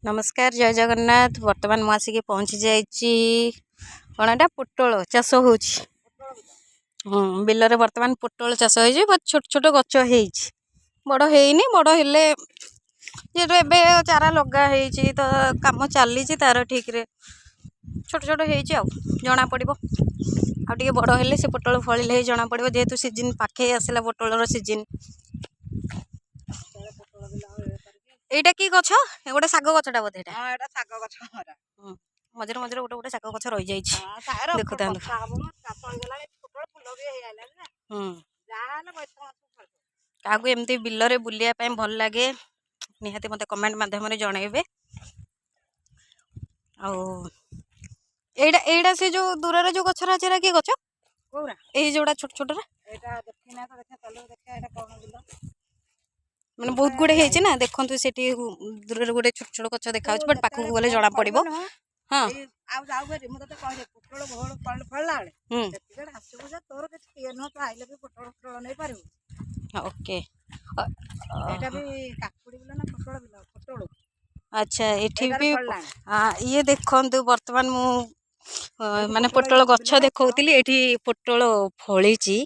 नमस्कार जय जगन्नाथ। वर्तमान मु आसिक पहुँची जाइए कौन एटा पोटल चाष हो बिलरे वर्तमान पोटल चाष हो छोट छोट गच हो बड़ ହେଇନି बड़ हेले जेहेतु एबे चारा लगा तो काम चली तार ठीक रे छोट छोट हो जना पड़ आगे बड़ हेले से पोटल फलिले जना पड़ जेहेतु सीजन पाखे आसला पोटल सीजन एटा की गछ गोटे शाग गछटा बोधे मझे मझे गोटे गोटे शाग गछ रही जाइए देखु क्या एमती बिलरे बुलिया भल लगे निहाती मत कमेंट माध्यम जनइबे आईटा से जो दूर जो गछ अच्छे कि गछ ये जोड़ा छोट छोट मैंने बहुत गुड़े होती ना देखु से दूर गोटे छोट छोट गच देखा बट पाखक गले जना पड़ हाँ ओके अच्छा ये भी ये देखु बर्तमान मु माने पोटल गछ देखौली एठी पोटल फली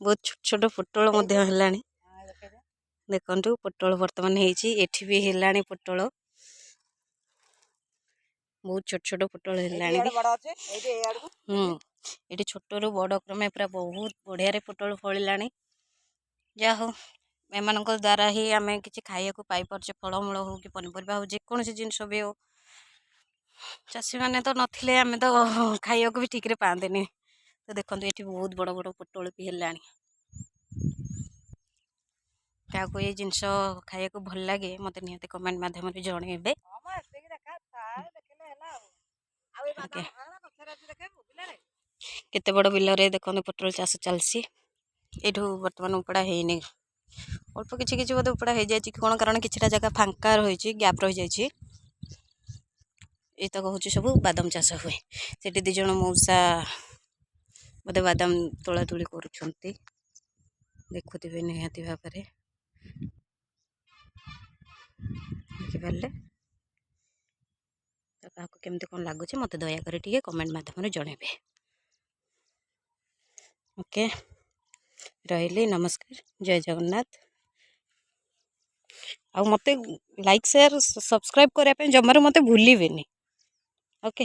बहुत छोट छोट पोटल है देखु पोटल बर्तमान एठी भी है पोटल बहुत छोट छोट पोटल है ये छोट रू बड़ क्रमे पूरा बहुत बढ़िया पोटल फलिला जा हो एम द्वारा ही आम कि खाया पाई पारे फलमूल हो कि पनीपरिया हो जेकोसी जिनस भी हो चाषी मैंने तो नथिले आम तो खाया भी ठीक रे पाते तो देखो ये बहुत बड़ बड़ पोटल भी है क्या ये जिनस खाया भल लगे मत निहत कमेंट माध्यम जनइबे केते बड़ बिलरे देखो पोटल चाष चलसी ये बर्तमान उपड़ा है अल्प किसी किसी बोधे उपड़ा हो जाए कौन कारण किसी जगह फांका रही गैप रही जाए ये तो हूँ सब बादाम चाष हुए से दिज मौसा बोधे बादाम तोला तुली कर देखुवे निहाती भाव देखिपारे तो क्या केमती कौन लगुच मत दयाकोरी टे कमेंट माध्यम जनइबे ओके रही नमस्कार जय जगन्नाथ आ मते लाइक शेयर सब्सक्राइब करने जमार मते भूलिए ओके।